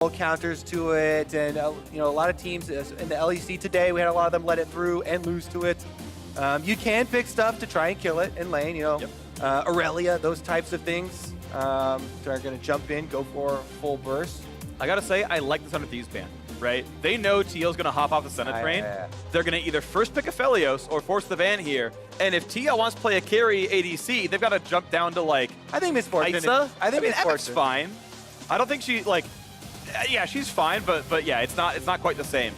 counters to it, and you know, a lot of teams in the LEC today, we had a lot of them let it through and lose to it. You can pick stuff to try and kill it in lane, you know, Aurelia, those types of things. Are going to jump in, go for full burst. I gotta say, I like this under Thieves ban, right? They know TL's gonna hop off the Senna train. They're gonna either first pick Aphelios or force the ban here. And if TL wants to play a carry ADC, they've got to jump down to like, I think Miss Fortune. Isa. I think Miss Miss Fortune's Fortune. fine. I don't think she like, yeah, she's fine, but yeah, it's not quite the same.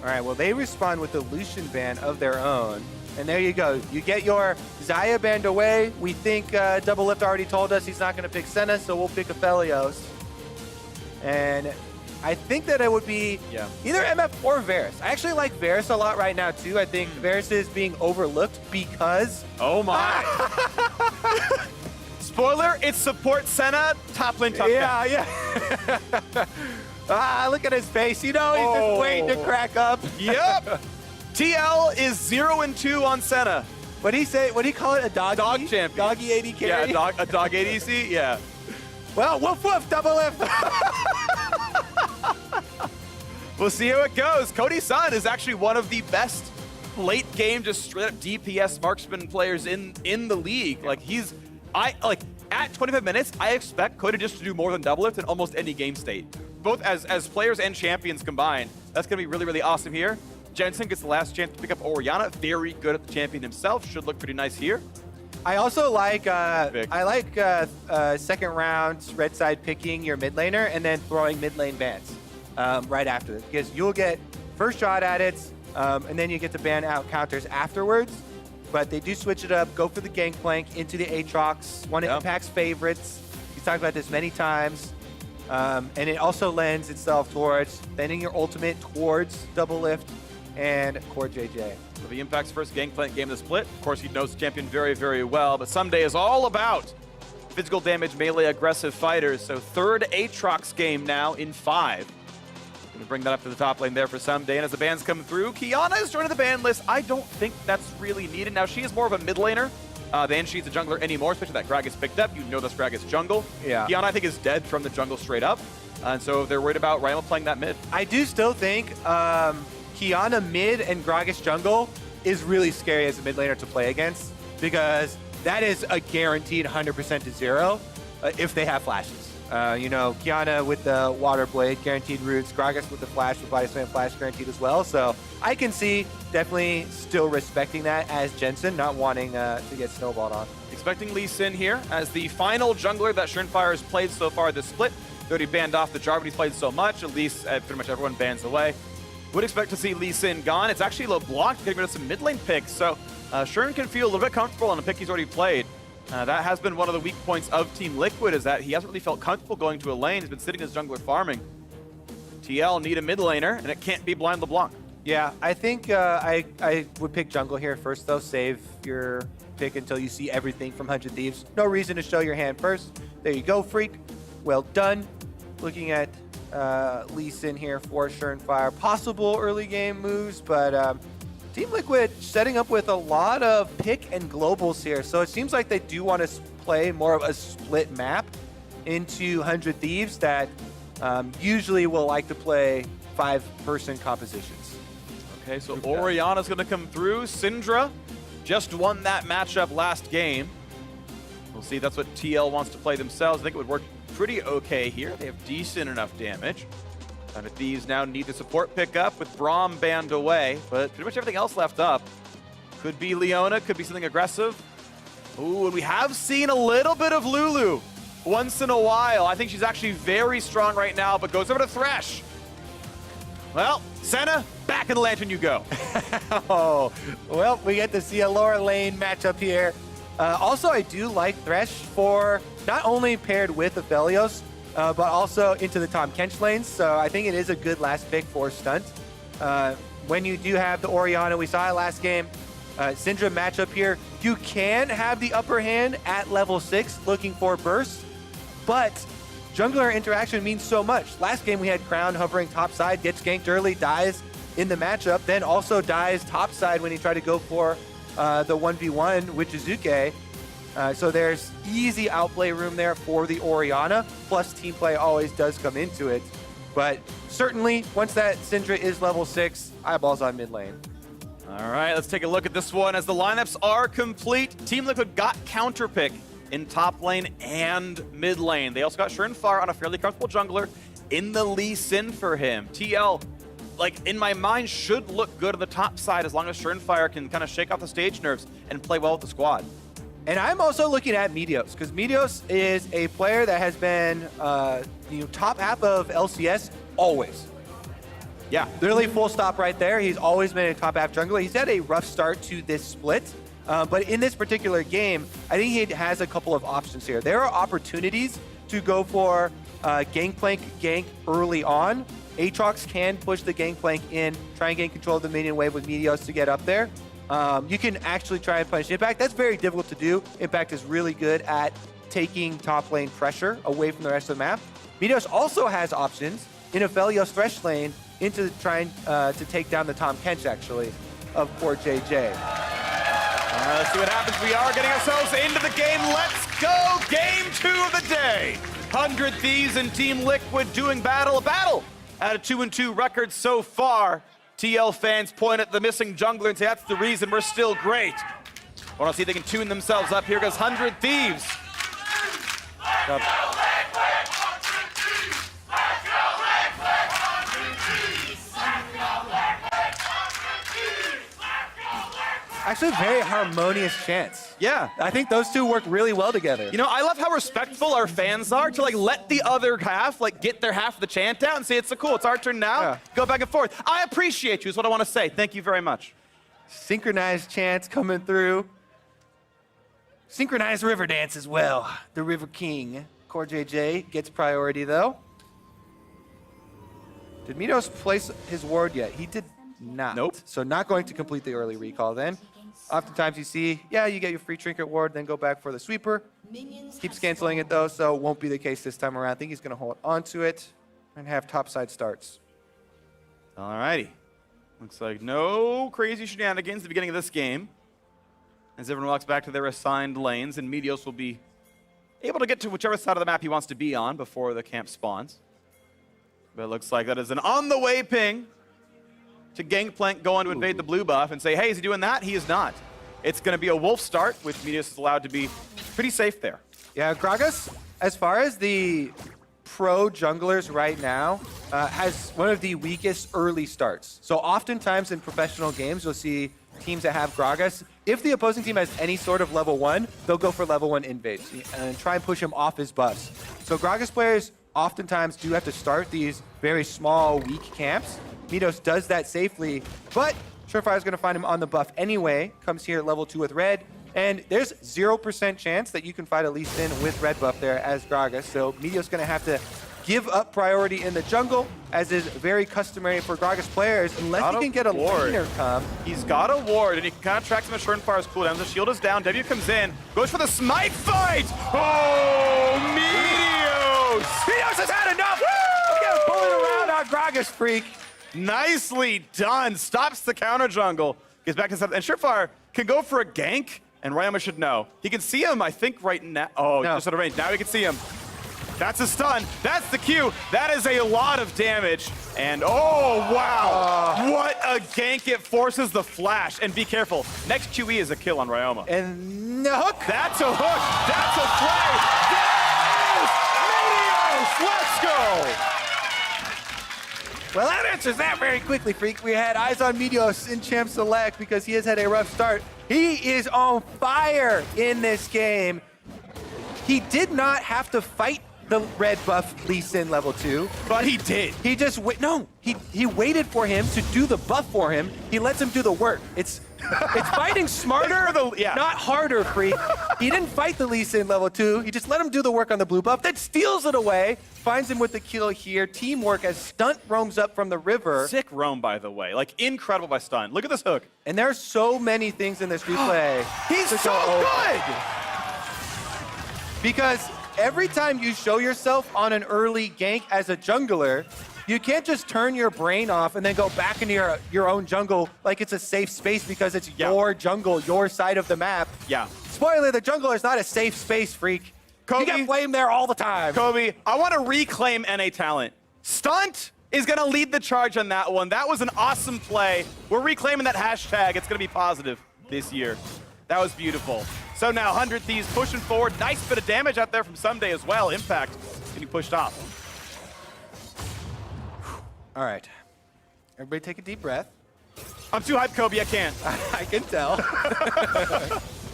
All right, well, they respond with the Lucian ban of their own. And there you go. You get your Xayah banned away. We think Doublelift already told us he's not going to pick Senna, so we'll pick Aphelios. And I think that it would be either MF or Varus. I actually like Varus a lot right now, too. I think Varus is being overlooked because... Oh, my. Spoiler, it's support Senna, top lane, top down. Look at his face. You know, he's just waiting to crack up. Yep. TL is 0-2 on Senna. What'd he say? What'd he call it? A dog? Dog champion. Doggy 80 carry? Yeah, a dog ADC, yeah. Well, woof woof, Doublelift. We'll see how it goes. Cody Sun is actually one of the best late game, just straight up DPS marksman players in the league. Like at 25 minutes, I expect Cody just to do more than Doublelift in almost any game state. Both as players and champions combined. That's gonna be really, really awesome here. Jensen gets the last chance to pick up Orianna. Very good at the champion himself. Should look pretty nice here. I also like second round red side picking your mid laner and then throwing mid lane bans right after this, because you'll get first shot at it and then you get to ban out counters afterwards. But they do switch it up, go for the Gangplank into the Aatrox, one of Impact's favorites. He's talked about this many times. And it also lends itself towards bending your ultimate towards Doublelift and CoreJJ. So the Impact's first Gangplank game of the split. Of course, he knows the champion very, very well, but Ssumday is all about physical damage, melee, aggressive fighters. So third Aatrox game now in 5. Gonna bring that up to the top lane there for Ssumday. And as the bans come through, Kiana is joining the ban list. I don't think that's really needed. Now, she is more of a mid laner than she's a jungler anymore, especially that Gragas picked up. You know that's Gragas jungle. Yeah. Kiana, I think, is dead from the jungle straight up. And so they're worried about Ryoma playing that mid. I do still think Kiana mid and Gragas jungle is really scary as a mid laner to play against, because that is a guaranteed 100% to 0 if they have flashes. You know, Kiana with the Water Blade, guaranteed roots. Gragas with the Flash, with Body Slam Flash, guaranteed as well. So I can see definitely still respecting that as Jensen, not wanting to get snowballed on. Expecting Lee Sin here as the final jungler that Shernfire has played so far this split. They already banned off the Jar, but he's played so much, at least pretty much everyone bans away. Would expect to see Lee Sin gone. It's actually LeBlanc getting rid of some mid lane picks, so Shern can feel a little bit comfortable on a pick he's already played. That has been one of the weak points of Team Liquid, is that he hasn't really felt comfortable going to a lane. He's been sitting as jungler farming. TL need a mid laner, and it can't be blind LeBlanc. Yeah, I think I would pick jungle here first, though. Save your pick until you see everything from 100 Thieves. No reason to show your hand first. There you go, Freak. Well done. Looking at Lee Sin here for Shernfire. Possible early game moves, but Team Liquid setting up with a lot of pick and globals here. So it seems like they do want to play more of a split map into 100 Thieves that usually will like to play 5-person compositions. Okay, so Orianna's going to come through. Syndra just won that matchup last game. We'll see. That's what TL wants to play themselves. I think it would work pretty okay here. They have decent enough damage. And Thieves now need the support pickup with Braum banned away, but pretty much everything else left up. Could be Leona, could be something aggressive. Ooh, and we have seen a little bit of Lulu once in a while. I think she's actually very strong right now, but goes over to Thresh. Well, Senna, back in the lantern you go. Oh, well, we get to see a lower lane matchup here. Also, I do like Thresh for not only paired with Aphelios, but also into the Tahm Kench lanes. So I think it is a good last pick for Stunt. When you do have the Orianna, we saw it last game, Syndra matchup here, you can have the upper hand at level 6 looking for burst, but jungler interaction means so much. Last game we had Crown hovering topside, gets ganked early, dies in the matchup, then also dies topside when he tried to go for the 1v1 with Jizuke. So there's easy outplay room there for the Orianna, plus team play always does come into it. But certainly, once that Syndra is level 6, eyeballs on mid lane. All right, let's take a look at this one as the lineups are complete. Team Liquid got counter pick in top lane and mid lane. They also got Shernfire on a fairly comfortable jungler in the Lee Sin for him. TL, like in my mind, should look good on the top side as long as Shernfire can kind of shake off the stage nerves and play well with the squad. And I'm also looking at Meteos, because Meteos is a player that has been top half of LCS always. Yeah. Literally full stop right there. He's always been a top half jungler. He's had a rough start to this split, but in this particular game, I think he has a couple of options here. There are opportunities to go for Gangplank gank early on. Aatrox can push the Gangplank in, try and gain control of the minion wave with Meteos to get up there. You can actually try and punish Impact. That's very difficult to do. Impact is really good at taking top lane pressure away from the rest of the map. Meteos also has options in Aphelios Thresh lane into trying to take down the Tahm Kench, actually, of CoreJJ. Let's see what happens. We are getting ourselves into the game. Let's go. Game 2 of the day. 100 Thieves and Team Liquid doing battle. A battle at a 2-2 record so far. TL fans point at the missing jungler and say that's the reason we're still great. I want to see if they can tune themselves up. Here goes 100 Thieves. Actually, very harmonious chants. Yeah. I think those two work really well together. You know, I love how respectful our fans are to let the other half get their half of the chant out and say it's cool, it's our turn now. Yeah. Go back and forth. I appreciate you is what I want to say. Thank you very much. Synchronized chants coming through. Synchronized river dance as well. The River King. CoreJJ gets priority though. Did Meteos place his ward yet? He did not. Nope. So not going to complete the early recall then. Oftentimes you see, yeah, you get your free trinket ward, then go back for the sweeper. Keeps canceling it though, so won't be the case this time around. I think he's going to hold on to it and have topside starts. Alrighty. Looks like no crazy shenanigans at the beginning of this game. As everyone walks back to their assigned lanes, and Meteos will be able to get to whichever side of the map he wants to be on before the camp spawns. But it looks like that is an on-the-way ping to Gangplank going to invade the blue buff and say, hey, is he doing that? He is not. It's going to be a wolf start, which Meteos is allowed to be pretty safe there. Yeah, Gragas, as far as the pro junglers right now, has one of the weakest early starts. So oftentimes in professional games, you'll see teams that have Gragas. If the opposing team has any sort of level 1, they'll go for level 1 invades and try and push him off his buffs. So Gragas players oftentimes do have to start these very small, weak camps. Meteos does that safely, but Shernfire is going to find him on the buff anyway. Comes here at level 2 with red, and there's 0% chance that you can fight at least in with red buff there as Gragas. So Meteos going to have to give up priority in the jungle, as is very customary for Gragas players, unless he can get a laner come. He's got a ward, and he can kind of track some of Shernfire's cooldowns. The shield is down. W comes in, goes for the smite fight. Oh, Meteos! Meteos has had enough! Look at him pulling around our Gragas freak. Nicely done. Stops the counter jungle. Gets back to something. And Shernfire can go for a gank, and Ryoma should know. He can see him, I think, right now. Oh, no. Just out of range. Now he can see him. That's a stun. That's the Q. That is a lot of damage. And oh, wow. What a gank. It forces the flash. And be careful. Next QE is a kill on Ryoma. And the hook. That's a hook. That's a play. There it is. Meteos. Let's go. Well, that answers that very quickly, Freak. We had eyes on Meteos in Champ Select because he has had a rough start. He is on fire in this game. He did not have to fight the red buff Lee Sin level 2. But he did. He just he waited for him to do the buff for him. He lets him do the work. It's fighting smarter, not harder, Freak. He didn't fight the Lee Sin level 2. He just let him do the work on the blue buff, then steals it away, finds him with the kill here. Teamwork as Stunt roams up from the river. Sick roam, by the way. Incredible by Stunt. Look at this hook. And there are so many things in this replay. He's so good! Because every time you show yourself on an early gank as a jungler, you can't just turn your brain off and then go back into your own jungle like it's a safe space because it's your jungle, your side of the map. Yeah. Spoiler, the jungler is not a safe space, freak. Kobe, you get blamed there all the time. Kobe, I want to reclaim NA talent. Stunt is going to lead the charge on that one. That was an awesome play. We're reclaiming that hashtag. It's going to be positive this year. That was beautiful. So now 100 Thieves pushing forward. Nice bit of damage out there from Ssumday as well. Impact getting pushed off. All right. Everybody take a deep breath. I'm too hyped, Kobe. I can't. I can tell.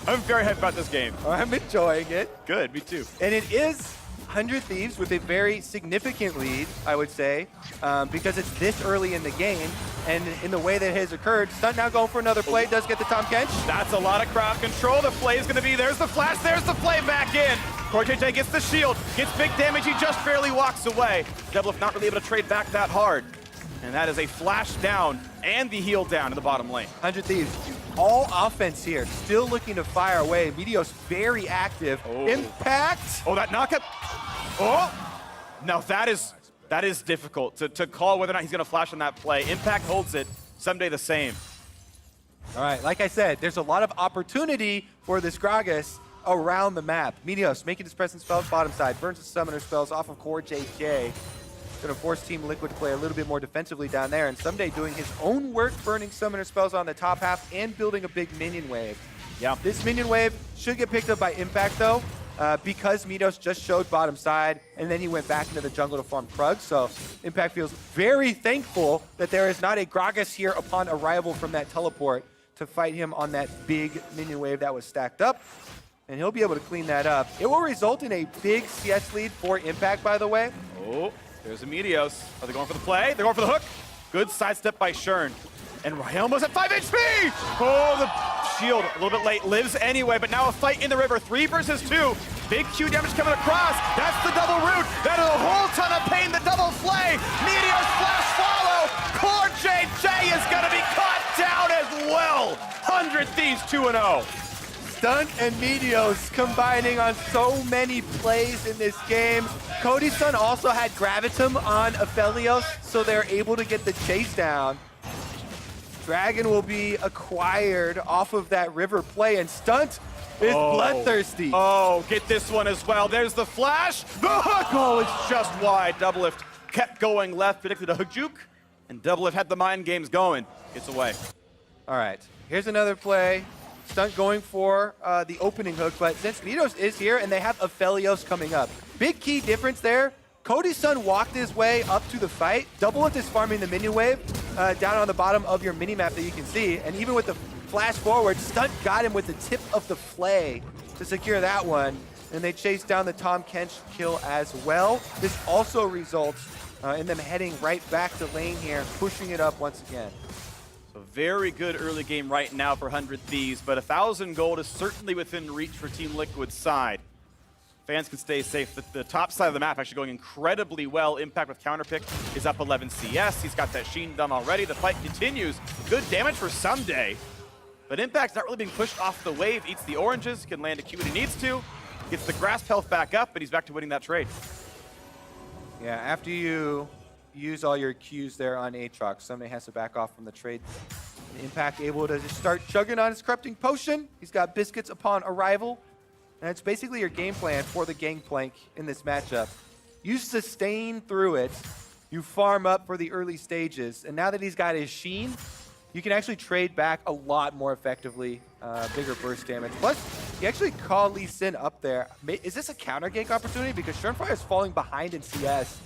I'm very hyped about this game. I'm enjoying it. Good, me too. And it is 100 Thieves with a very significant lead, I would say, because it's this early in the game. And in the way that has occurred, Stunt now going for another play, does get the Tahm Kench. That's a lot of crowd control. The play is going to be, there's the flash, there's the play back in. CoreJJ gets the shield, gets big damage, he just barely walks away. Doublelift not really able to trade back that hard. And that is a flash down and the heal down in the bottom lane. 100 Thieves, all offense here, still looking to fire away. Meteos very active. Oh. Impact. Oh, that knockup. Oh, now that is difficult to call whether or not he's going to flash on that play. Impact holds it. Ssumday the same. All right, like I said, there's a lot of opportunity for this Gragas around the map. Meteos making his presence felt bottom side, burns his summoner spells off of CoreJJ. Going to force Team Liquid to play a little bit more defensively down there, and Ssumday doing his own work, burning summoner spells on the top half and building a big minion wave. Yeah. This minion wave should get picked up by Impact though, because Meteos just showed bottom side, and then he went back into the jungle to farm Krug, so Impact feels very thankful that there is not a Gragas here upon arrival from that teleport to fight him on that big minion wave that was stacked up, and he'll be able to clean that up. It will result in a big CS lead for Impact, by the way. Oh, there's a Meteos. Are they going for the play? They're going for the hook. Good sidestep by Shern. And Ryoma's at 5 HP! Oh, the shield a little bit late. Lives anyway, but now a fight in the river. 3 versus 2. Big Q damage coming across. That's the double root. That is a whole ton of pain. The double flay. Meteos flash follow. CoreJJ is going to be caught down as well. 100 Thieves 2-0. Stunt and Meteos combining on so many plays in this game. Cody Sun also had Gravitum on Aphelios, so they're able to get the chase down. Dragon will be acquired off of that river play, and Stunt is bloodthirsty. Oh, get this one as well. There's the flash. The hook. Oh, it's just wide. Doublelift kept going left, predicted a hook juke, and Doublelift had the mind games going. Gets away. All right, here's another play. Stunt going for the opening hook, but since Meteos is here and they have Aphelios coming up, big key difference there. Cody Sun walked his way up to the fight. Doublelift is farming the minion wave down on the bottom of your mini-map that you can see, and even with the flash forward, Stunt got him with the tip of the flay to secure that one, and they chased down the Tahm Kench kill as well. This also results in them heading right back to lane here, pushing it up once again. So very good early game right now for 100 Thieves, but 1,000 gold is certainly within reach for Team Liquid's side. Fans can stay safe. The top side of the map actually going incredibly well. Impact with counterpick is up 11 CS. He's got that Sheen done already. The fight continues. Good damage for Ssumday. But Impact's not really being pushed off the wave. Eats the oranges, can land a Q when he needs to. Gets the grasp health back up, but he's back to winning that trade. Yeah, after you use all your Qs there on Aatrox, Ssumday has to back off from the trade. Impact able to just start chugging on his corrupting potion. He's got biscuits upon arrival. And it's basically your game plan for the Gangplank in this matchup. You sustain through it, you farm up for the early stages, and now that he's got his Sheen, you can actually trade back a lot more effectively, bigger burst damage. Plus, you actually call Lee Sin up there. Is this a counter gank opportunity? Because Shernfire is falling behind in CS.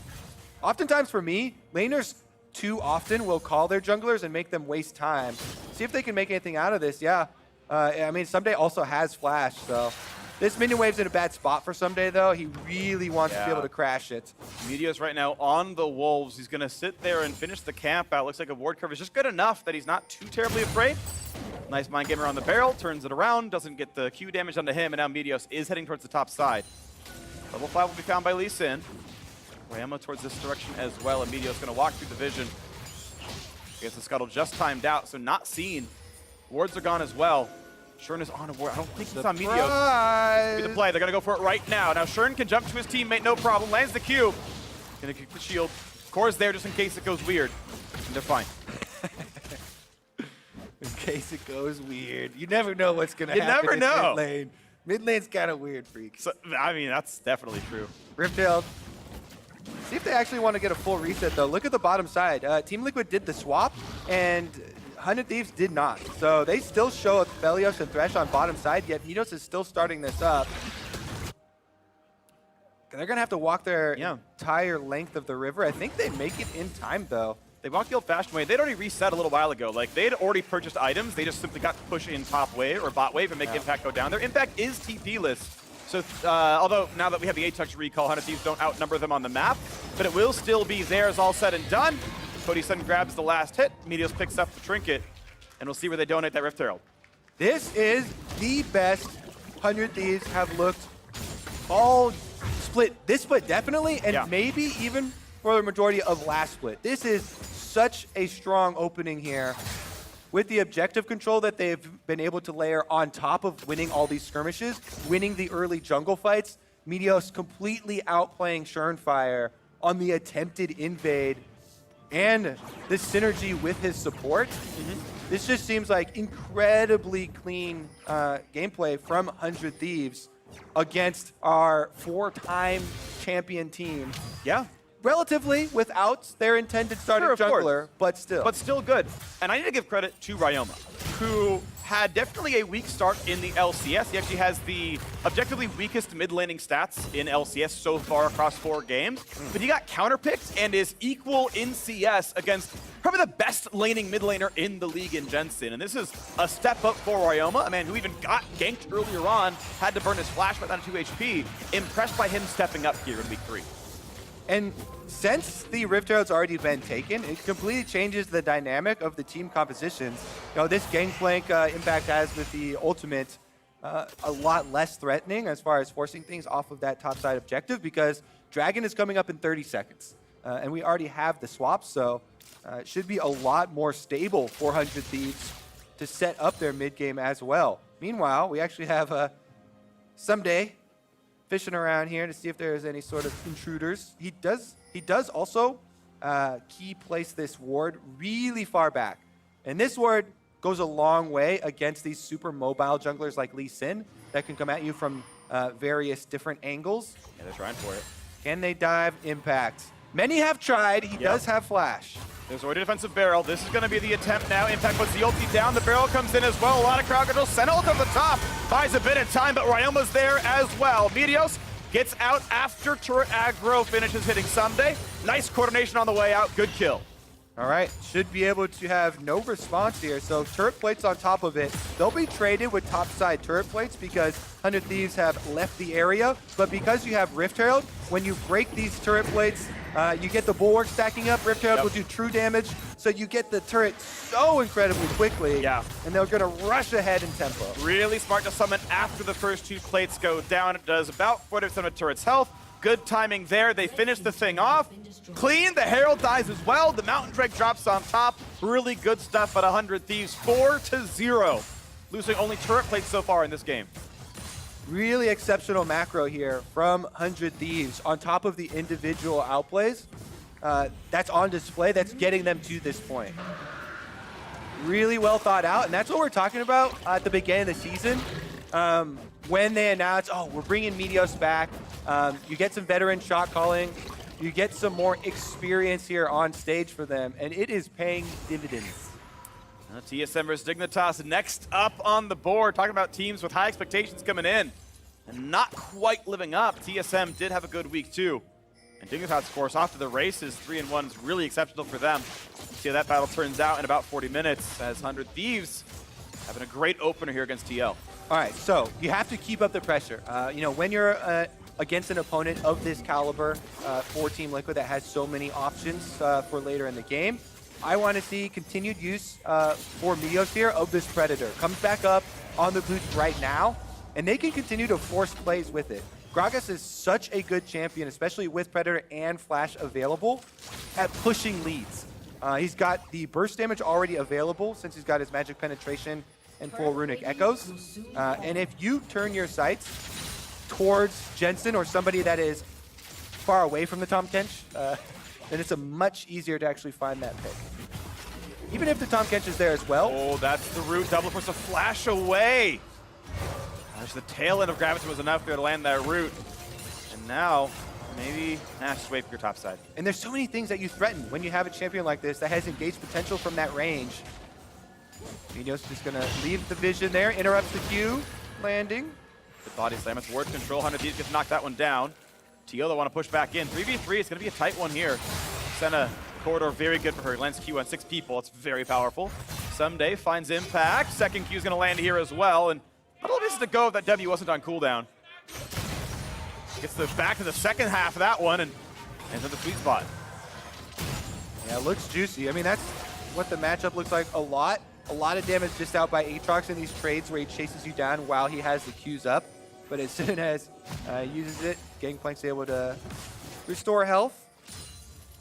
Oftentimes for me, laners too often will call their junglers and make them waste time. See if they can make anything out of this, yeah. I mean, Ssumday also has flash, so... This minion wave's in a bad spot for Ssumday, though. He really wants to be able to crash it. Meteos right now on the Wolves. He's going to sit there and finish the camp out. Looks like a ward curve is just good enough that he's not too terribly afraid. Nice mind game around the barrel. Turns it around. Doesn't get the Q damage onto him. And now Meteos is heading towards the top side. Level 5 will be found by Lee Sin. Ryoma towards this direction as well. And Meteos going to walk through the vision. Gets the scuttle just timed out, so not seen. Wards are gone as well. Shern is on a ward. I don't think it's on Meteos. Be the play. They're going to go for it right now. Now Shern can jump to his teammate, no problem. Lands the cube. Going to kick the shield. Core's there just in case it goes weird. And they're fine. In case it goes weird. You never know what's going to happen. You never know. Mid lane. Mid lane's kind of weird, Freak. So, I mean, that's definitely true. Riptail. See if they actually want to get a full reset, though. Look at the bottom side. Team Liquid did the swap, and 100 Thieves did not. So they still show Aphelios and Thresh on bottom side, yet Meteos is still starting this up. They're going to have to walk their entire length of the river. I think they make it in time, though. They walked the old-fashioned way. They'd already reset a little while ago. Like, they'd already purchased items. They just simply got to push in top wave or bot wave and make Impact go down there. Impact is TP-less. So, although now that we have the Aatrox recall, 100 Thieves don't outnumber them on the map, but it will still be theirs all said and done. Cody Sun grabs the last hit. Meteos picks up the trinket, and we'll see where they donate that Rift Herald. This is the best 100 Thieves have looked all split. This split definitely, and maybe even for the majority of last split. This is such a strong opening here. With the objective control that they've been able to layer on top of winning all these skirmishes, winning the early jungle fights, Meteos completely outplaying Shernfire on the attempted invade, and the synergy with his support. This just seems like incredibly clean gameplay from 100 Thieves against our 4-time champion team. Yeah. Relatively without their intended starting jungler, but still. But still good. And I need to give credit to Ryoma, who had definitely a weak start in the LCS. He actually has the objectively weakest mid laning stats in LCS so far across 4 games. But he got counterpicked and is equal in CS against probably the best laning mid laner in the league in Jensen. And this is a step up for Ryoma, a man who even got ganked earlier on, had to burn his flash down to 2 HP. Impressed by him stepping up here in week 3. And since the Rift Herald's already been taken, it completely changes the dynamic of the team compositions. You know, this Gangplank Impact has with the ultimate a lot less threatening as far as forcing things off of that top side objective, because Dragon is coming up in 30 seconds. And we already have the swap, so it should be a lot more stable for 100 Thieves to set up their mid game as well. Meanwhile, we actually have Ssumday fishing around here to see if there's any sort of intruders. He does also key place this ward really far back. And this ward goes a long way against these super mobile junglers like Lee Sin that can come at you from various different angles. Yeah, they're trying for it. Can they dive? Impact. Many have tried. He does have flash. There's already a defensive barrel. This is going to be the attempt now. Impact puts the ulti down. The barrel comes in as well. A lot of crowd control. Senna ult at the top. Buys a bit of time, but Ryoma's there as well. Meteos gets out after turret aggro finishes hitting Ssumday. Nice coordination on the way out. Good kill. All right, should be able to have no response here. So turret plates on top of it. They'll be traded with topside turret plates because 100 Thieves have left the area. But because you have Rift Herald, when you break these turret plates, you get the bulwark stacking up. Rift Herald will do true damage. So you get the turret so incredibly quickly. Yeah. And they're going to rush ahead in tempo. Really smart to summon after the first 2 plates go down. It does about 40% of the turret's health. Good timing there. They finish the thing off. Clean. The Herald dies as well. The Mountain Drake drops on top. Really good stuff at 100 Thieves. 4-0. Losing only turret plates so far in this game. Really exceptional macro here from 100 Thieves on top of the individual outplays. That's on display. That's getting them to this point. Really well thought out. And that's what we're talking about at the beginning of the season. When they announce, oh, we're bringing Meteos back. You get some veteran shot calling. You get some more experience here on stage for them, and it is paying dividends. TSM versus Dignitas next up on the board. Talking about teams with high expectations coming in and not quite living up. TSM did have a good week too. And Dignitas, of course, off to the races. 3-1 is really exceptional for them. See how that battle turns out in about 40 minutes as 100 Thieves having a great opener here against TL. All right, so you have to keep up the pressure. You know, when you're against an opponent of this caliber for Team Liquid that has so many options for later in the game, I want to see continued use for Meteos here of this Predator. Comes back up on the boots right now, and they can continue to force plays with it. Gragas is such a good champion, especially with Predator and Flash available, at pushing leads. He's got the burst damage already available since he's got his magic penetration and full runic echoes. And if you turn your sights towards Jensen or somebody that is far away from the Tahm Kench, then it's a much easier to actually find that pick. Even if the Tahm Kench is there as well. Oh, that's the root. Double force a flash away. Gosh, the tail end of Gravity was enough there to land that root. And now, maybe, just wait for your top side. And there's so many things that you threaten when you have a champion like this that has engaged potential from that range. Meteos just gonna leave the vision there, interrupts the Q, landing. The body slam, it's word control. 100 Thieves gets knocked that one down. Teal, want to push back in. 3v3, it's gonna be a tight one here. Senna, corridor, very good for her. Lands Q on 6 people, it's very powerful. Ssumday finds impact. Second Q is gonna land here as well. And a little bit to go if that W wasn't on cooldown. Gets the back to the second half of that one and ends at the sweet spot. Yeah, it looks juicy. I mean, that's what the matchup looks like a lot. A lot of damage just out by Aatrox in these trades where he chases you down while he has the Qs up. But as soon as uses it, Gangplank's able to restore health,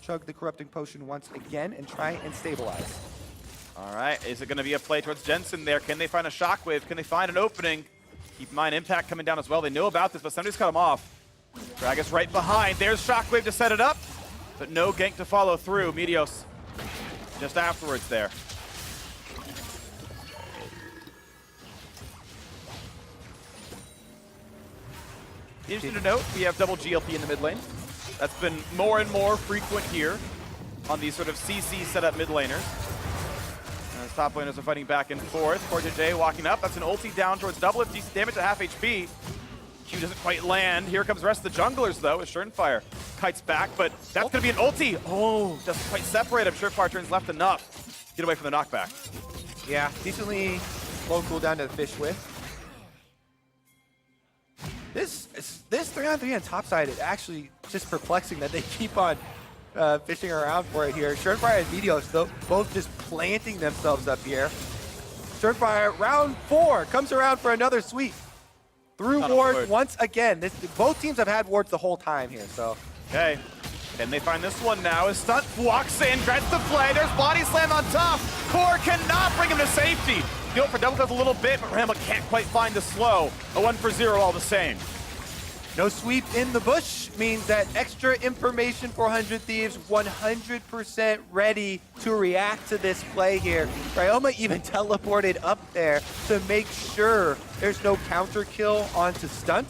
chug the corrupting potion once again, and try and stabilize. All right, is it going to be a play towards Jensen there? Can they find a shockwave? Can they find an opening? Keep in mind, impact coming down as well. They know about this, but somebody's cut him off. Gragas right behind. There's shockwave to set it up, but no gank to follow through. Meteos just afterwards there. Interesting to note, we have double GLP in the mid lane. That's been more and more frequent here on these sort of CC setup mid laners. As top laners are fighting back and forth. CoreJJ walking up. That's an ulti down towards Doublelift. Decent damage at half HP. Q doesn't quite land. Here comes the rest of the junglers, though, as Shernfire kites back, but that's going to be an ulti. Oh, doesn't quite separate him. Shernfire turns left enough. Get away from the knockback. Yeah, decently low cooldown to the fish with. This 3-on-3 on top side is actually just perplexing that they keep on fishing around for it here. Shernfire and Meteos, though, both just planting themselves up here. Shernfire, round 4, comes around for another sweep. Through ward once again. Both teams have had wards the whole time here, so. Okay, and they find this one now as Stunt walks in, grabs the play, there's body slam on top. Core cannot bring him to safety. Go for double does a little bit, but Ryoma can't quite find the slow. A 1-for-0 all the same. No sweep in the bush means that extra information for 100 Thieves 100% ready to react to this play here. Ryoma even teleported up there to make sure there's no counter kill onto Stunt.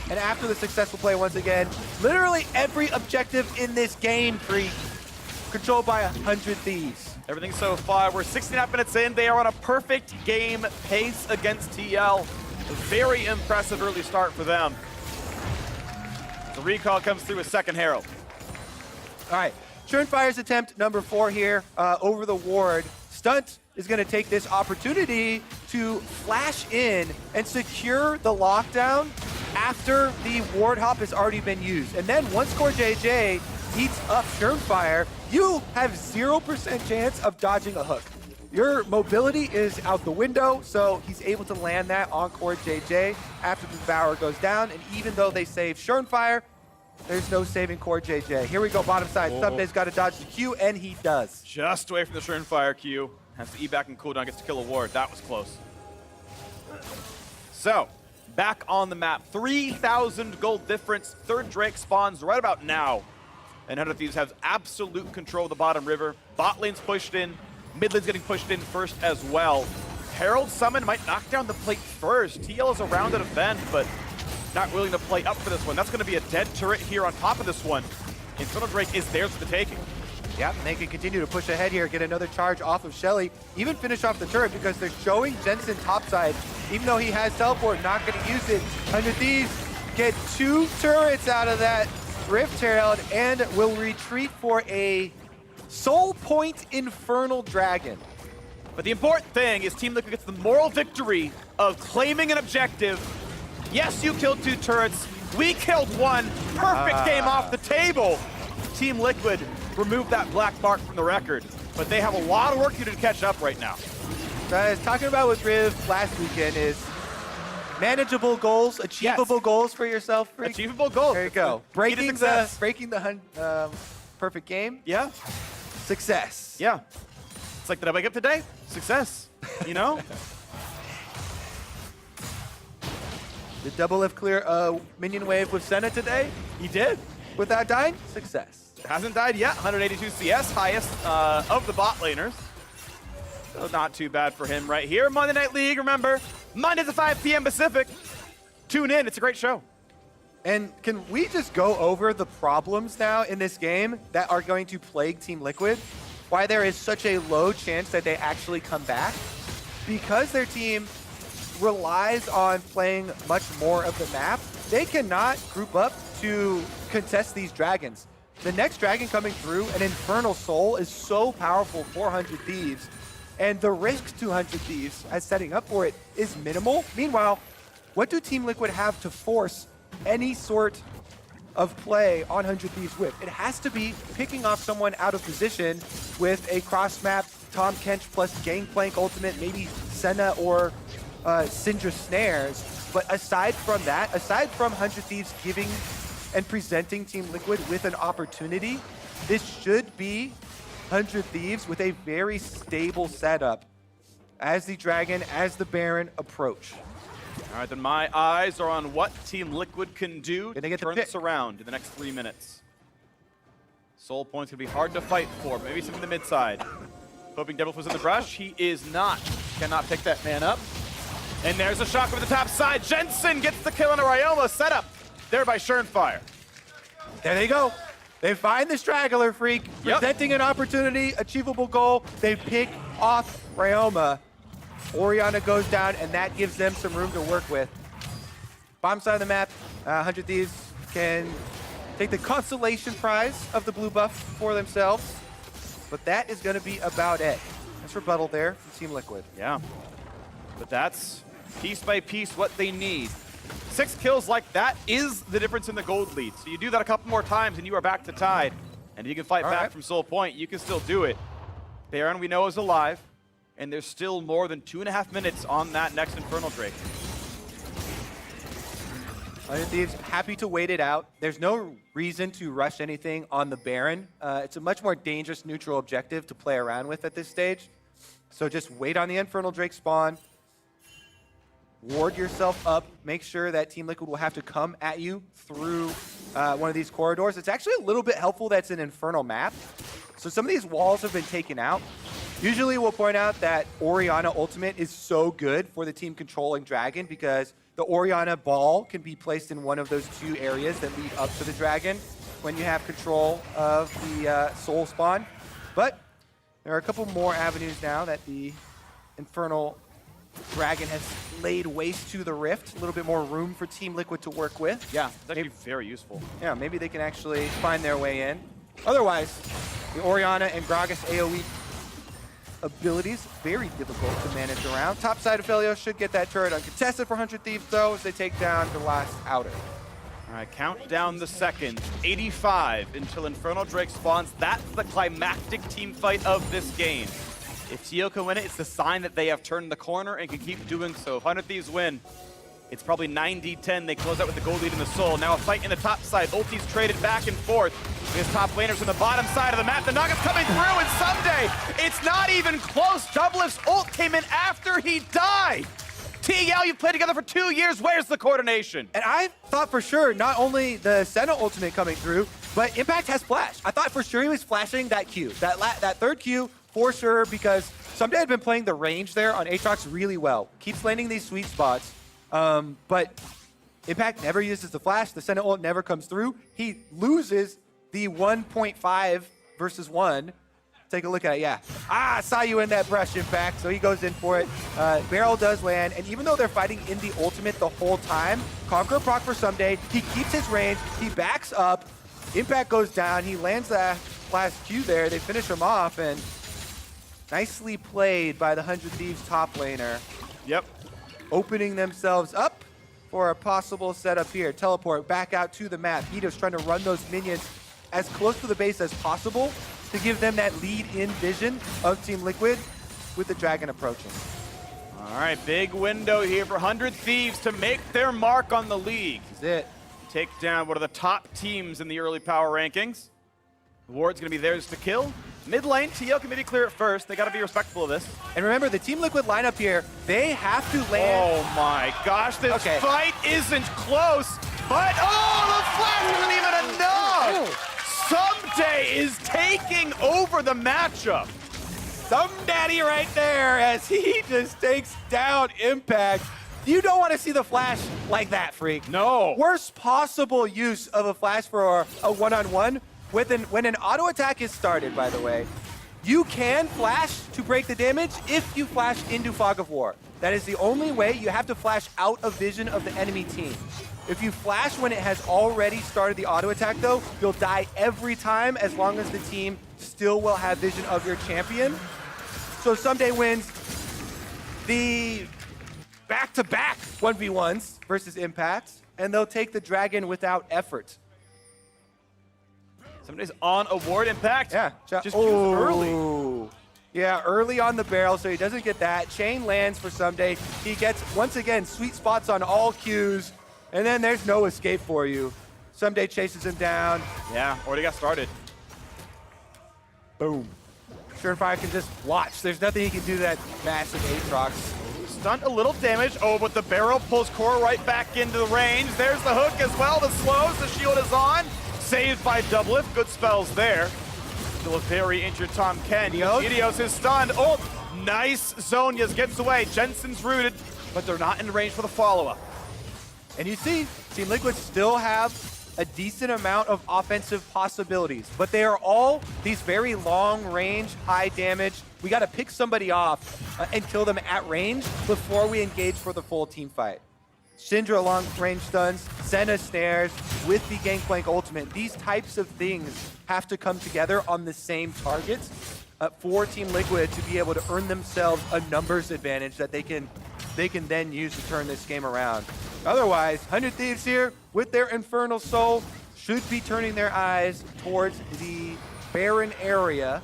And after the successful play once again, literally every objective in this game, Freak, controlled by 100 Thieves. Everything so far, we're 69 minutes in. They are on a perfect game pace against TL. A very impressive early start for them. The recall comes through with second Herald. All right, Shernfire's attempt number 4 here over the ward. Stunt is going to take this opportunity to flash in and secure the lockdown after the ward hop has already been used. And then once CoreJJ eats up Shernfire, you have 0% chance of dodging a hook. Your mobility is out the window, so he's able to land that on CoreJJ after the Devourer goes down, and even though they save Shernfire, there's no saving CoreJJ. Here we go, bottom side. Ssumday's got to dodge the Q, and he does. Just away from the Shernfire Q. Has to E back and cooldown, gets to kill a ward. That was close. So, back on the map. 3,000 gold difference. Third Drake spawns right about now. And 100 Thieves has absolute control of the bottom river. Bot lane's pushed in. Mid lane's getting pushed in first as well. Herald Summon might knock down the plate first. TL is around to defend, but not willing to play up for this one. That's going to be a dead turret here on top of this one. Infernal Drake is theirs for the taking. Yeah, and they can continue to push ahead here, get another charge off of Shelly, even finish off the turret because they're showing Jensen topside. Even though he has teleport, not going to use it. 100 Thieves get 2 turrets out of that Rift Herald and will retreat for a Soul Point Infernal Dragon. But the important thing is Team Liquid gets the moral victory of claiming an objective. Yes, you killed 2 turrets. We killed 1. Perfect game off the table. Team Liquid removed that black mark from the record, but they have a lot of work to do to catch up right now. Guys, talking about with Riv last weekend is manageable goals, achievable goals for yourself, Freak. Achievable goals. There you go. Breaking the perfect game. Yeah. Success. Yeah. It's like, did I wake up today? Success. You know? The Doublelift clear a minion wave with Senna today? He did. Without dying? Success. Hasn't died yet. 182 CS, highest of the bot laners. So not too bad for him right here. Monday Night League, remember, Mondays at 5 p.m. Pacific. Tune in, it's a great show. And can we just go over the problems now in this game that are going to plague Team Liquid? Why there is such a low chance that they actually come back? Because their team relies on playing much more of the map, they cannot group up to contest these dragons. The next dragon coming through, an Infernal Soul, is so powerful for 100 Thieves, and the risk to 100 Thieves as setting up for it is minimal. Meanwhile, what do Team Liquid have to force any sort of play on 100 Thieves with? It has to be picking off someone out of position with a cross-map Tahm Kench plus Gangplank ultimate, maybe Senna or Syndra snares. But aside from that, aside from 100 Thieves giving and presenting Team Liquid with an opportunity, this should be 100 Thieves with a very stable setup as the Dragon, as the Baron approach. All right, then my eyes are on what Team Liquid can do to get turn this around in the next 3 minutes. Soul points gonna be hard to fight for, maybe some in the mid side. Hoping Doublelift was in the brush, he is not. Cannot pick that man up. And there's a shock over the top side. Jensen gets the kill on a Ryoma setup there by Shernfire. There they go. They find the straggler freak, presenting an opportunity, achievable goal. They pick off Ryoma. Orianna goes down, and that gives them some room to work with. Bottom side of the map, 100 Thieves can take the consolation prize of the blue buff for themselves, but that is going to be about it. That's rebuttal there from Team Liquid. Yeah, but that's piece by piece what they need. 6 kills like that is the difference in the gold lead. So you do that a couple more times, and you are back to tied. And if you can fight back from Soul Point, you can still do it. Baron, we know, is alive. And there's still more than 2.5 minutes on that next Infernal Drake. 100 Thieves happy to wait it out. There's no reason to rush anything on the Baron. It's a much more dangerous neutral objective to play around with at this stage. So just wait on the Infernal Drake spawn. Ward yourself up. Make sure that Team Liquid will have to come at you through one of these corridors. It's actually a little bit helpful that's an Infernal map. So some of these walls have been taken out. Usually we'll point out that Orianna ultimate is so good for the team controlling Dragon because the Orianna ball can be placed in one of those 2 areas that lead up to the Dragon when you have control of the soul spawn. But there are a couple more avenues now that the Infernal Dragon has laid waste to the Rift. A little bit more room for Team Liquid to work with. Yeah, it's actually very useful. Yeah, maybe they can actually find their way in. Otherwise, the Orianna and Gragas AoE abilities, very difficult to manage around. Top side of Aphelios should get that turret uncontested for 100 Thieves, though, as they take down the last outer. All right, count down the seconds. 85 until Infernal Drake spawns. That's the climactic team fight of this game. If Teal can win it, it's the sign that they have turned the corner and can keep doing so. If 100 Thieves win, it's probably 90-10. They close out with the gold lead in the soul. Now a fight in the top side. Ulti's traded back and forth. His top laners on the bottom side of the map. The Nuggets coming through, and Ssumday, it's not even close. Doublelift's ult came in after he died. TL, you've played together for 2 years. Where's the coordination? And I thought for sure, not only the Senna ultimate coming through, but Impact has flash. I thought for sure he was flashing that Q. That third Q, for sure, because Ssumday had been playing the range there on Aatrox really well. Keeps landing these sweet spots. But Impact never uses the flash. The Senna ult never comes through. He loses the 1.5 versus 1. Take a look at it, yeah. I saw you in that brush, Impact, so he goes in for it. Barrel does land, and even though they're fighting in the ultimate the whole time, Conqueror proc for Ssumday, he keeps his range, he backs up, Impact goes down, he lands that last Q there, they finish him off, and nicely played by the 100 Thieves top laner. Yep. Opening themselves up for a possible setup here. Teleport back out to the map. Meteos trying to run those minions as close to the base as possible to give them that lead-in vision of Team Liquid with the Dragon approaching. All right, big window here for 100 Thieves to make their mark on the league. This is it. Take down one of the top teams in the early power rankings. The ward's going to be theirs to kill. Mid lane, TL can maybe clear it first. They got to be respectful of this. And remember, the Team Liquid lineup here, they have to land. Oh my gosh, this fight isn't close, but the flash isn't even enough! Ssumday is taking over the matchup. Some daddy right there as he just takes down Impact. You don't want to see the flash like that, Freak. No. Worst possible use of a flash for a one-on-one. When an auto attack is started, by the way, you can flash to break the damage if you flash into Fog of War. That is the only way. You have to flash out of vision of the enemy team. If you flash when it has already started the auto attack, though, you'll die every time as long as the team still will have vision of your champion. So Ssumday wins the back-to-back 1v1s versus Impact, and they'll take the dragon without effort. Ssumday's on a ward. Impact. Yeah. Just early. Yeah, early on the barrel, so he doesn't get that. Chain lands for Ssumday. He gets, once again, sweet spots on all cues, and then there's no escape for you. Ssumday chases him down. Yeah, already got started. Boom. Shernfire can just watch. There's nothing he can do to that massive Aatrox. Stunt a little damage. Oh, but the barrel pulls Core right back into the range. There's the hook as well. The slows, the shield is on. Saved by Doublelift. Good spells there. Still a very injured Tahm Kench. Meteos is stunned. Oh, nice. Zonias gets away. Jensen's rooted, but they're not in range for the follow-up. And you see, Team Liquid still have a decent amount of offensive possibilities, but they are all these very long range, high damage. We got to pick somebody off and kill them at range before we engage for the full team fight. Syndra long range stuns, Senna snares with the Gangplank ultimate. These types of things have to come together on the same targets for Team Liquid to be able to earn themselves a numbers advantage that they can then use to turn this game around. Otherwise, 100 Thieves here with their Infernal Soul should be turning their eyes towards the Baron area,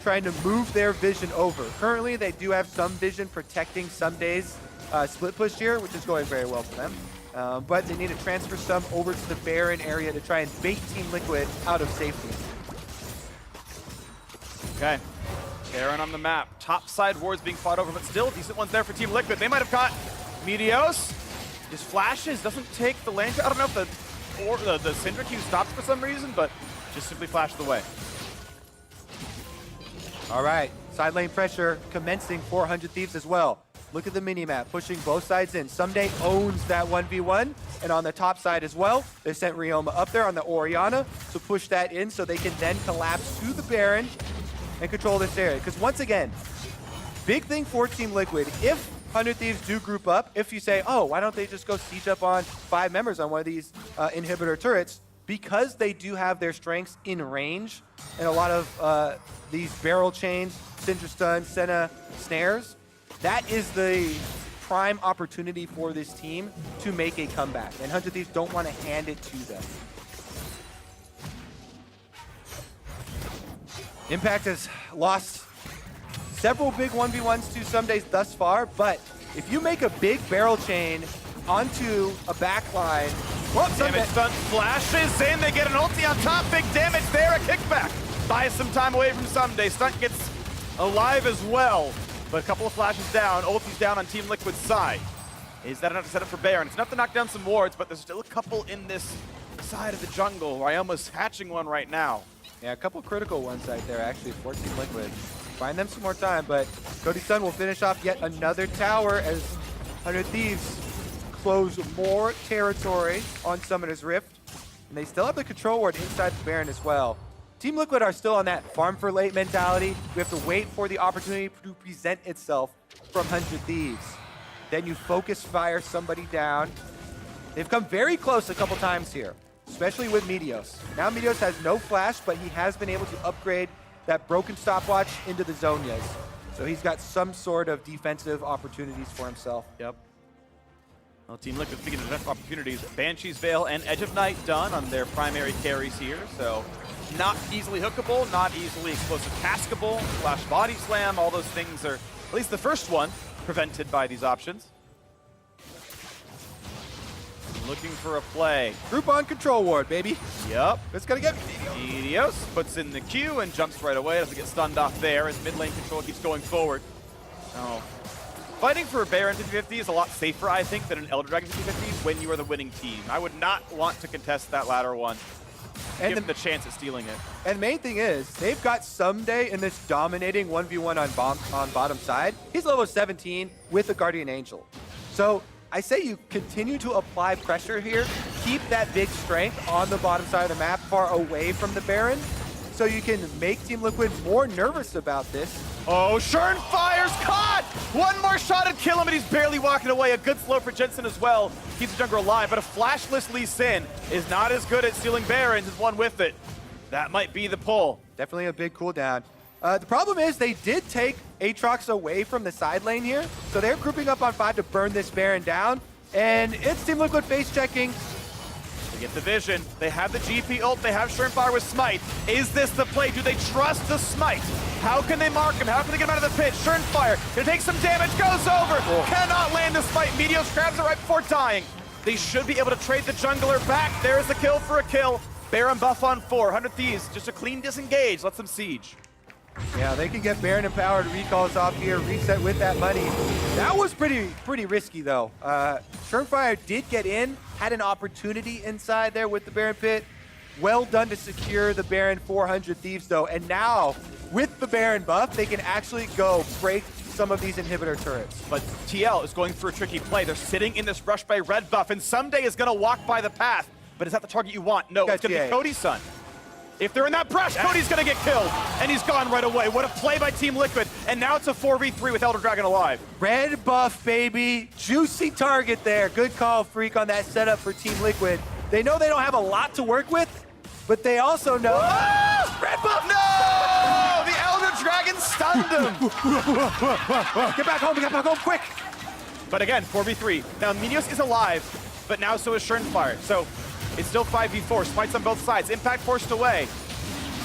trying to move their vision over. Currently, they do have some vision protecting Ssumday's split push here, which is going very well for them. But they need to transfer some over to the Baron area to try and bait Team Liquid out of safety. Okay. Baron on the map. Top side wards being fought over, but still decent ones there for Team Liquid. They might have caught Meteos. Just flashes, doesn't take the lane. I don't know if the Syndra Q stops for some reason, but just simply flashed away. All right, side lane pressure commencing for 100 Thieves as well. Look at the mini-map, pushing both sides in. Ssumday owns that 1v1, and on the top side as well, they sent Ryoma up there on the Orianna to push that in so they can then collapse to the Baron and control this area. Because once again, big thing for Team Liquid, if 100 Thieves do group up, if you say, oh, why don't they just go siege up on 5 members on one of these inhibitor turrets, because they do have their strengths in range and a lot of these barrel chains, Syndra stun, Senna snares, that is the prime opportunity for this team to make a comeback. And 100 Thieves don't want to hand it to them. Impact has lost several big 1v1s to Ssumday thus far, but if you make a big barrel chain onto a backline, Damage Stunt flashes in, they get an ulti on top, big damage there, a kickback. Buys some time away from Ssumday. Stunt gets alive as well, but a couple of flashes down, ulti's down on Team Liquid's side. Is that enough to set up for Baron? It's enough to knock down some wards, but there's still a couple in this side of the jungle. Ryoma's hatching one right now. Yeah, a couple critical ones right there actually for Team Liquid. Find them some more time, but Cody Sun will finish off yet another tower as 100 Thieves close more territory on Summoner's Rift. And they still have the control ward inside the Baron as well. Team Liquid are still on that farm for late mentality. We have to wait for the opportunity to present itself from 100 Thieves. Then you focus fire somebody down. They've come very close a couple times here, especially with Meteos. Now Meteos has no flash, but he has been able to upgrade that broken stopwatch into the Zonias. So he's got some sort of defensive opportunities for himself. Yep. Well, Team Liquid speaking of defensive opportunities, Banshee's Veil and Edge of Night done on their primary carries here. So not easily hookable, not easily explosive taskable, flash body slam, all those things are, at least the first one, prevented by these options. looking for a play. Groupon control ward, baby. Yep. It's gonna get me. Meteos puts in the Q and jumps right away. Doesn't get stunned off there as mid lane control keeps going forward. Oh. Fighting for a Baron 50-50 is a lot safer, I think, than an Elder Dragon 50-50 when you are the winning team. I would not want to contest that latter one. And Give them the chance at stealing it. And the main thing is, they've got Ssumday in this dominating 1v1 on bottom side. He's level 17 with a Guardian Angel. So I say you continue to apply pressure here. Keep that big strength on the bottom side of the map, far away from the Baron, so you can make Team Liquid more nervous about this. Oh, Shernfire's caught! One more shot and kill him, and he's barely walking away. A good slow for Jensen as well. Keeps the jungler alive, but a flashless Lee Sin is not as good at stealing Barons as one with it. That might be the pull. Definitely a big cooldown. The problem is they did take Aatrox away from the side lane here, so they're grouping up on 5 to burn this Baron down, and it's Team Liquid face checking. They get the vision. They have the GP ult. They have Shernfire with Smite. Is this the play? Do they trust the Smite? How can they mark him? How can they get him out of the pit? Shernfire gonna take some damage, goes over. Oh. Cannot land the Smite. Meteos grabs it right before dying. They should be able to trade the jungler back. There's the kill for a kill. Baron buff on 4. 100 Thieves, just a clean disengage. Lets them siege. Yeah, they can get Baron empowered recalls off here, reset with that money. That was pretty risky though. Shernfire did get in, had an opportunity inside there with the Baron pit. Well done to secure the Baron 400 Thieves though, and now with the Baron buff, they can actually go break some of these inhibitor turrets. But TL is going for a tricky play. They're sitting in this rush by red buff, and Ssumday is gonna walk by the path, but is that the target you want? No, it's gonna be Cody Sun. If they're in that brush, Cody's gonna get killed, and he's gone right away. What a play by Team Liquid, and now it's a 4v3 with Elder Dragon alive. Red buff, baby. Juicy target there. Good call, Freak, on that setup for Team Liquid. They know they don't have a lot to work with, but they also know... Red buff, no! The Elder Dragon stunned him. Get back home, quick! But again, 4v3. Now, Meteos is alive, but now so is Shernfire. So it's still 5v4. Smites on both sides. Impact forced away.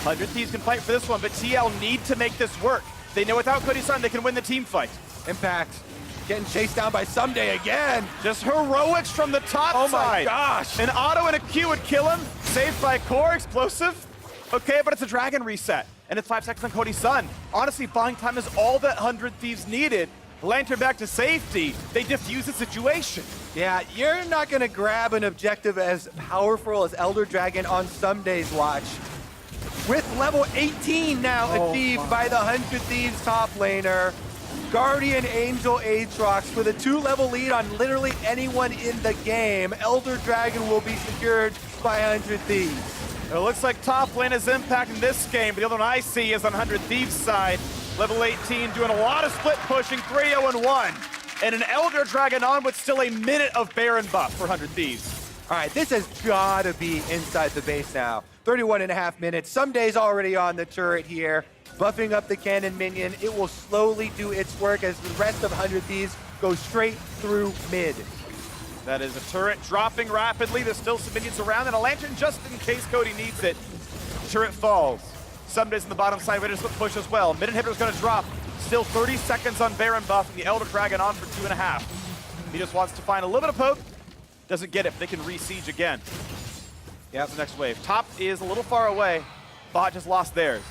100 Thieves can fight for this one, but TL need to make this work. They know without Cody Sun, they can win the team fight. Impact getting chased down by Ssumday again. Just heroics from the top side. Oh my gosh. An auto and a Q would kill him. Saved by Core, explosive. Okay, but it's a dragon reset. And it's 5 seconds on Cody Sun. Honestly, buying time is all that 100 Thieves needed. Lantern back to safety. They defuse the situation. Yeah, you're not gonna grab an objective as powerful as Elder Dragon on Ssumday's watch. With level 18 now achieved by the 100 Thieves top laner. Guardian Angel Aatrox with a 2-level lead on literally anyone in the game. Elder Dragon will be secured by 100 Thieves. It looks like top lane is impacting this game, but the other one I see is on 100 Thieves side. Level 18 doing a lot of split pushing, 3-0-1. And an Elder Dragon on with still a minute of Baron buff for 100 Thieves. All right, this has gotta be inside the base now. 31.5 minutes. Ssumday's already on the turret here, buffing up the cannon minion. It will slowly do its work as the rest of 100 Thieves go straight through mid. That is a turret dropping rapidly. There's still some minions around and a lantern just in case Cody needs it. Turret falls. Ssumday's in the bottom side, ready to push as well. Mid inhibitor's gonna drop. Still 30 seconds on Baron buff and the Elder Dragon on for 2.5. He just wants to find a little bit of poke. Doesn't get it, but they can re-siege again. Yeah, the next wave. Top is a little far away. Bot just lost theirs.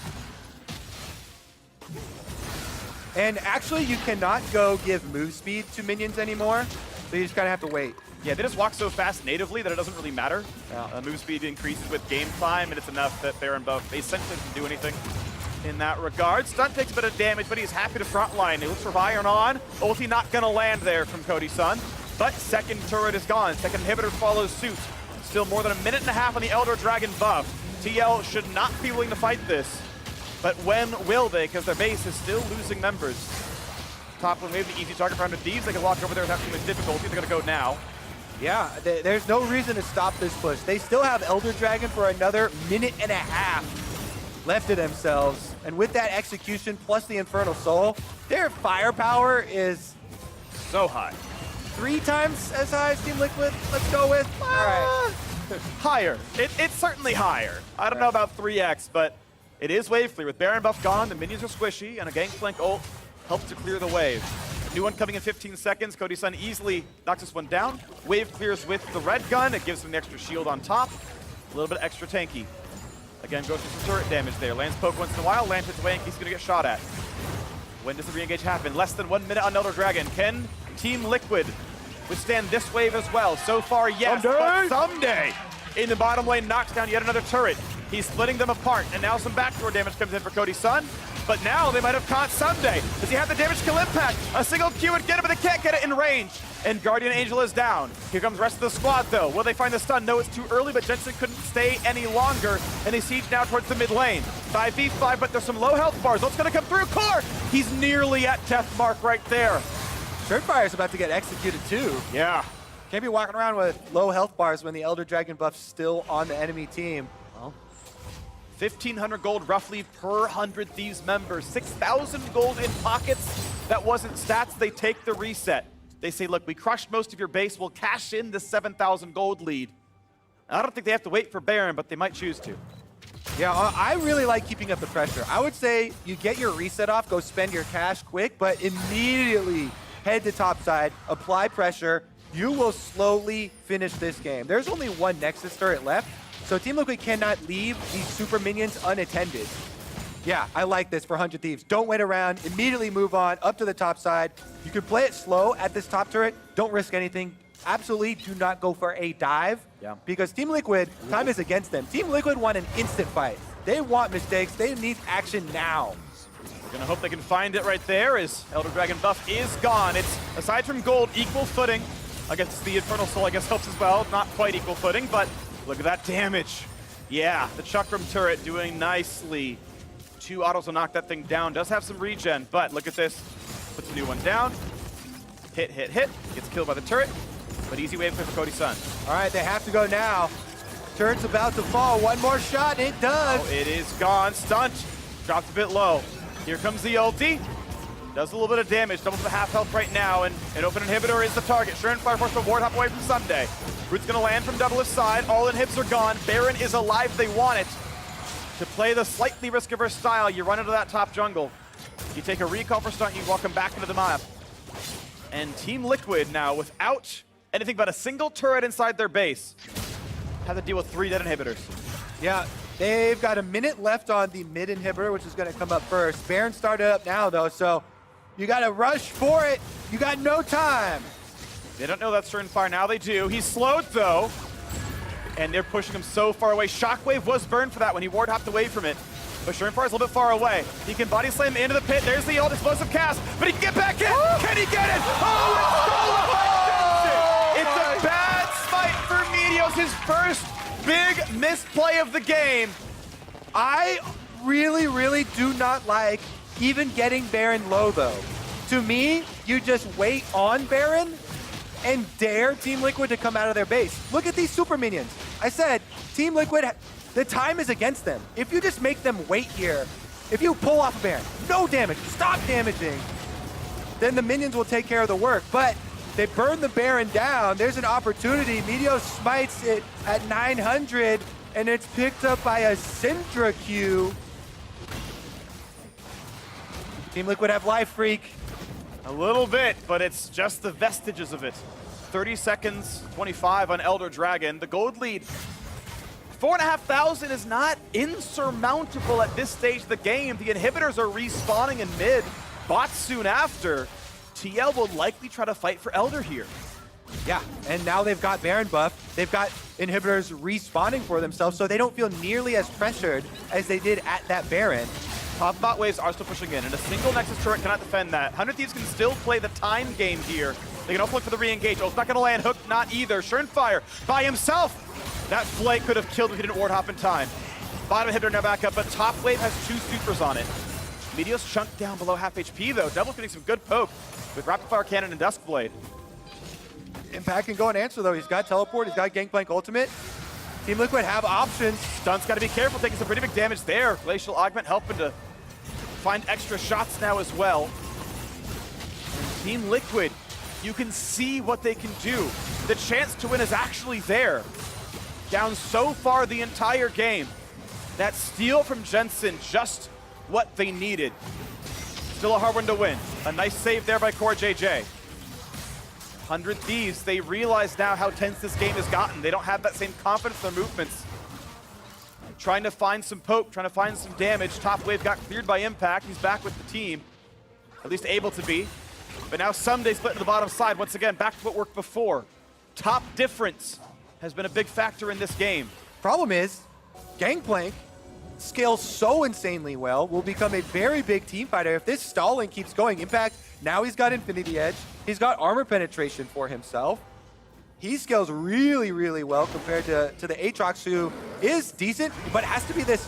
And actually, you cannot go give move speed to minions anymore, so you just kind of have to wait. Yeah, they just walk so fast natively that it doesn't really matter. Yeah. Move speed increases with game time, and it's enough that Baron buff essentially doesn't do anything in that regard. Stunt takes a bit of damage, but he's happy to frontline. He looks for Iron on. Ulti not gonna land there from Cody Sun, but second turret is gone. Second inhibitor follows suit. Still more than a minute and a half on the Elder Dragon buff. TL should not be willing to fight this, but when will they? Because their base is still losing members. Top one, maybe easy target for 100 Thieves. They can walk over there without too much difficulty. They're gonna go now. Yeah, there's no reason to stop this push. They still have Elder Dragon for another minute and a half left to themselves. And with that execution plus the Infernal Soul, their firepower is So high. 3 times as high as Team Liquid. Let's go with. All right. Higher. It's certainly higher. I don't know about 3x, but it is wave clear. With Baron buff gone, the minions are squishy, and a Gangplank ult helps to clear the wave. New one coming in 15 seconds. Cody Sun easily knocks this one down. Wave clears with the red gun. It gives him the extra shield on top. A little bit extra tanky. Again, goes for some turret damage there. Lands poke once in a while. Lands hits away and he's going to get shot at. When does the re-engage happen? Less than 1 minute on Elder Dragon. Can Team Liquid withstand this wave as well? So far, yes. But Ssumday in the bottom lane knocks down yet another turret. He's splitting them apart, and now some backdoor damage comes in for Cody Sun. But now they might have caught Ssumday. Does he have the damage kill impact? A single Q would get it, but they can't get it in range. And Guardian Angel is down. Here comes the rest of the squad, though. Will they find the stun? No, it's too early, but Jensen couldn't stay any longer. And they siege now towards the mid lane. 5v5, but there's some low health bars. What's going to come through? Core! He's nearly at death mark right there. Shernfire is about to get executed, too. Yeah. Can't be walking around with low health bars when the Elder Dragon buff's still on the enemy team. Well, 1,500 gold roughly per 100 Thieves members. 6,000 gold in pockets. That wasn't stats. They take the reset. They say, look, we crushed most of your base. We'll cash in the 7,000 gold lead. I don't think they have to wait for Baron, but they might choose to. Yeah, I really like keeping up the pressure. I would say you get your reset off, go spend your cash quick, but immediately head to top side, apply pressure. You will slowly finish this game. There's only one Nexus turret left, so Team Liquid cannot leave these super minions unattended. Yeah, I like this for 100 Thieves. Don't wait around, immediately move on, up to the top side. You can play it slow at this top turret. Don't risk anything. Absolutely do not go for a dive, because Team Liquid, time is against them. Team Liquid want an instant fight. They want mistakes. They need action now. We're gonna hope they can find it right there as Elder Dragon buff is gone. It's, aside from gold, equal footing. I guess the Infernal Soul, I guess, helps as well. Not quite equal footing, but look at that damage. Yeah, the Chakram turret doing nicely. 2 autos will knock that thing down. Does have some regen, but look at this. Puts a new one down. Hit, hit, hit. Gets killed by the turret, but easy wave for Cody Sun. All right, they have to go now. Turret's about to fall. One more shot, it does. Oh, it is gone. Stunt. Dropped a bit low. Here comes the ulti. Does a little bit of damage. Doubles the half health right now, and an open inhibitor is the target. Shernfire forced to ward hop away from Ssumday. Root's gonna land from Doublelift side. All inhibs are gone. Baron is alive. They want it. To play the slightly risk-averse style, you run into that top jungle. You take a recall for Stunt, you walk him back into the map. And Team Liquid now, without anything but a single turret inside their base, have to deal with 3 dead inhibitors. Yeah, they've got a minute left on the mid inhibitor, which is going to come up first. Baron started up now, though, so you got to rush for it. You got no time. They don't know that's Shernfire. Now they do. He's slowed, though. And they're pushing him so far away. Shockwave was burned for that when he ward hopped away from it. But Shernfire's a little bit far away. He can body slam into the pit. There's the old explosive cast, but he can get back in. Can he get it? Oh, it's stolen by Jensen. It's a bad smite for Meteos, his first big misplay of the game. I really, really do not like even getting Baron low, though. To me, you just wait on Baron and dare Team Liquid to come out of their base. Look at these super minions. I said, Team Liquid, the time is against them. If you just make them wait here, if you pull off a Baron, no damage, stop damaging, then the minions will take care of the work. But they burn the Baron down. There's an opportunity. Meteos smites it at 900, and it's picked up by a Syndra Q. Team Liquid have life, Freak. A little bit, but it's just the vestiges of it. 30 seconds, 25 on Elder Dragon. The gold lead, 4,500 is not insurmountable at this stage of the game. The inhibitors are respawning in mid. Bots soon after. TL will likely try to fight for Elder here. Yeah, and now they've got Baron buff. They've got inhibitors respawning for themselves, so they don't feel nearly as pressured as they did at that Baron. Top bot waves are still pushing in, and a single Nexus turret cannot defend that. 100 Thieves can still play the time game here. They can also look for the re-engage. Oh, it's not going to land. Hook, not either. Shernfire by himself. That flight could have killed if he didn't ward hop in time. Bottom inhibitor now back up, but top wave has 2 supers on it. Meteos chunked down below half HP, though. Double's getting some good poke with Rapid Fire Cannon and Duskblade. Impact can go and answer, though. He's got Teleport. He's got Gangplank Ultimate. Team Liquid have options. Stunt's got to be careful, taking some pretty big damage there. Glacial Augment helping to find extra shots now as well. And Team Liquid, you can see what they can do. The chance to win is actually there. Down so far the entire game. That steal from Jensen, just what they needed. Still a hard one to win. A nice save there by CoreJJ. 100 Thieves, they realize now how tense this game has gotten. They don't have that same confidence in their movements. Trying to find some poke, trying to find some damage. Top wave got cleared by Impact. He's back with the team, at least able to be. But now Ssumday split to the bottom side. Once again, back to what worked before. Top difference has been a big factor in this game. Problem is, Gangplank scales so insanely well, will become a very big team fighter. If this stalling keeps going, Impact, now he's got Infinity Edge. He's got armor penetration for himself. He scales really, really well compared to the Aatrox, who is decent, but has to be this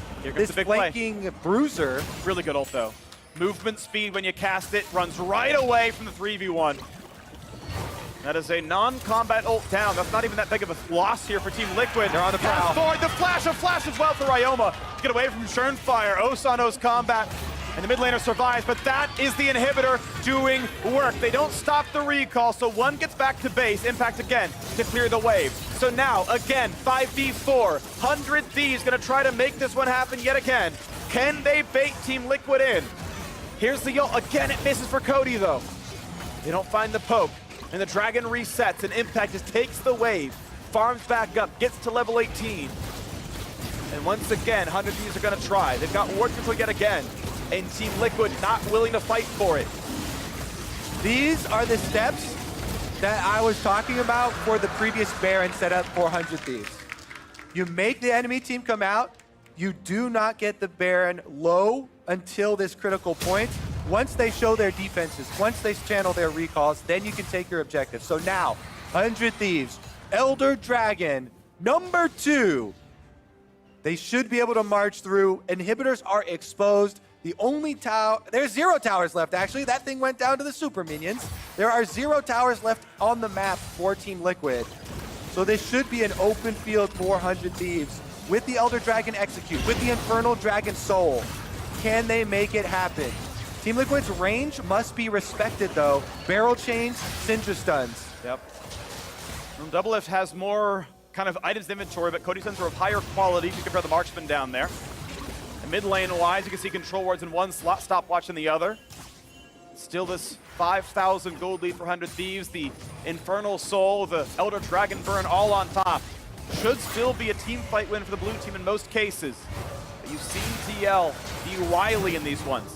flanking bruiser. Really good ult, though. Movement speed when you cast it, runs right away from the 3v1. That is a non-combat ult down. That's not even that big of a loss here for Team Liquid. They're on the prowl. Forward, the flash as well for Ryoma. Get away from Shernfire. Osano's combat. And the mid laner survives, but that is the inhibitor doing work. They don't stop the recall, so one gets back to base. Impact again to clear the wave. So now, again, 5v4. 100 Thieves gonna try to make this one happen yet again. Can they bait Team Liquid in? Here's the ult. Again, it misses for Cody, though. They don't find the poke. And the Dragon resets, and Impact just takes the wave, farms back up, gets to level 18. And once again, 100 Thieves are gonna try. They've got War Control yet again, and Team Liquid not willing to fight for it. These are the steps that I was talking about for the previous Baron setup for 100 Thieves. You make the enemy team come out, you do not get the Baron low until this critical point. Once they show their defenses, once they channel their recalls, then you can take your objectives. So now, 100 Thieves, Elder Dragon, number 2. They should be able to march through. Inhibitors are exposed. The only tower, there's 0 towers left actually. That thing went down to the super minions. There are 0 towers left on the map for Team Liquid. So this should be an open field for 100 Thieves. With the Elder Dragon execute, with the Infernal Dragon Soul, can they make it happen? Team Liquid's range must be respected though. Barrel chains, Syndra stuns. Yep. Doublelift has more kind of items inventory, but Cody Suns are of higher quality if you compare the marksman down there. And mid lane wise, you can see control wards in one slot, stopwatch in the other. Still this 5,000 gold lead for 100 Thieves, the Infernal Soul, the Elder Dragon Burn all on top. Should still be a team fight win for the blue team in most cases. But you've seen TL be wily in these ones.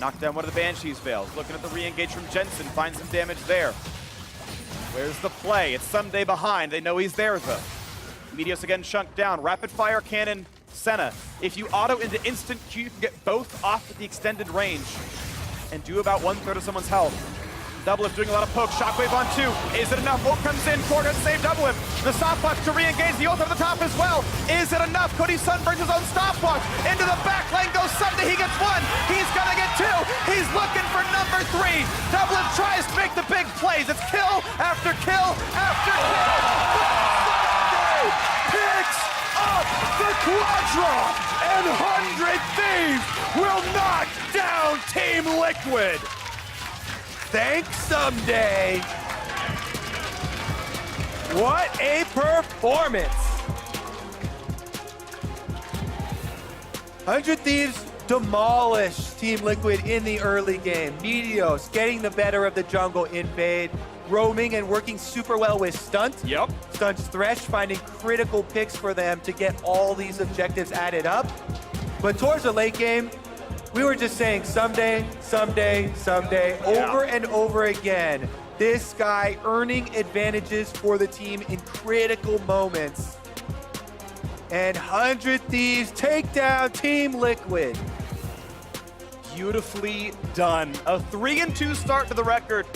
Knocked down one of the Banshee's Veils. Looking at the re-engage from Jensen, finds some damage there. Where's the play? It's Ssumday behind. They know he's there though. Meteos again chunked down. Rapid fire cannon, Senna. If you auto into instant Q, you can get both off at the extended range and do about 1/3 of someone's health. Doublelift doing a lot of poke. Shockwave on 2. Is it enough? Ult comes in. Core gonna save Doublelift. The stopwatch to re-engage. The ult over the top as well. Is it enough? Cody Sun brings his own stopwatch. Into the back lane goes Ssumday. He gets 1. He's gonna get 2. He's looking for number 3. Doublelift tries to make the big plays. It's kill after kill after kill. Ssumday picks up the Quadra. And 100 Thieves will knock down Team Liquid. Thanks, Ssumday. What a performance. 100 Thieves demolish Team Liquid in the early game. Meteos getting the better of the jungle invade, roaming and working super well with Stunt. Yep. Stunt's Thresh finding critical picks for them to get all these objectives added up. But towards the late game, we were just saying Ssumday, Ssumday, Ssumday, over and over again. This guy earning advantages for the team in critical moments. And 100 Thieves take down Team Liquid. Beautifully done. A 3-2 start to the record